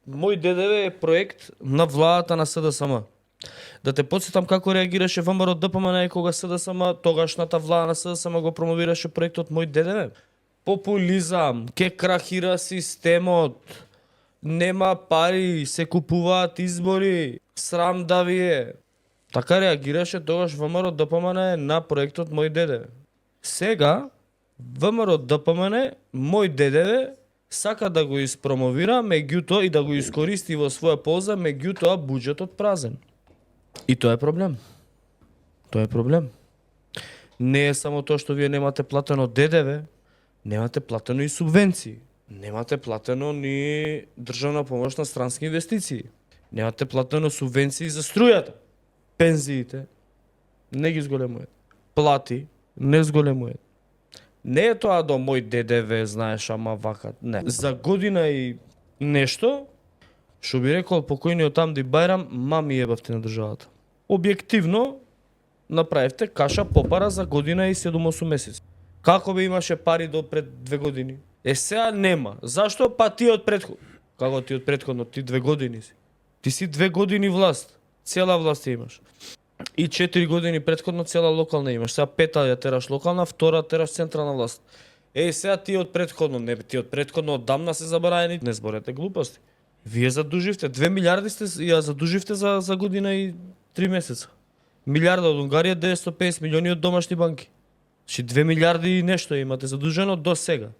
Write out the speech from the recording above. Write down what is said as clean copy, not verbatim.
Мој ДДВ е проект на владата на СДСМ. Да те потсетам како реагираше ВМРО ДПМН кога СДСМ, тогашната влада на СДСМ го промовираше проектот Мој ДДВ. Популизам, ке крахира системот, нема пари, се купуваат избори, срам да ви е. Така реагираше тогаш ВМРО ДПМН на проектот Мој ДДВ. Сега ВМРО ДПМН Мој ДДВ сака да го испромовира, меѓутоа и да го искористи во своја полза, меѓутоа буџетот празен. И тоа е проблем. Тоа е проблем. Не е само тоа што вие немате платено ДДВ, немате платено и субвенции. Немате платено ни државна помош на странски инвестиции. Немате платено субвенции за струјата. Пензиите не ги зголемуваат. Плати не зголемуваат. Не е тоа до мој ДДВ, знаеш, ама вака. Не. За година и нешто, што би рекол покојниот Тамди Бајрам, мами ебавте на државата. Објективно, направивте каша попара за година и 7-8 месеци. Како би имаше пари до пред 2 години? Сега нема. Зашто? Па ти од претходно. Како ти од претходно? Ти 2 години си. Ти си 2 години власт. Цела власт имаш. И 4 години претходно цела локална имаш. Сега 5 ја тераш локална, 2 тераш централна власт. Сега ти од претходно, не ти од претходно оддамна се забораени, не зборете глупости. Вие задуживте 2 милиарди сте ја задуживте за година и 3 месеца. Милиарда од Унгарија, 950 милиони од домашни банки. Значи 2 милиарди и нешто имате задужено до сега.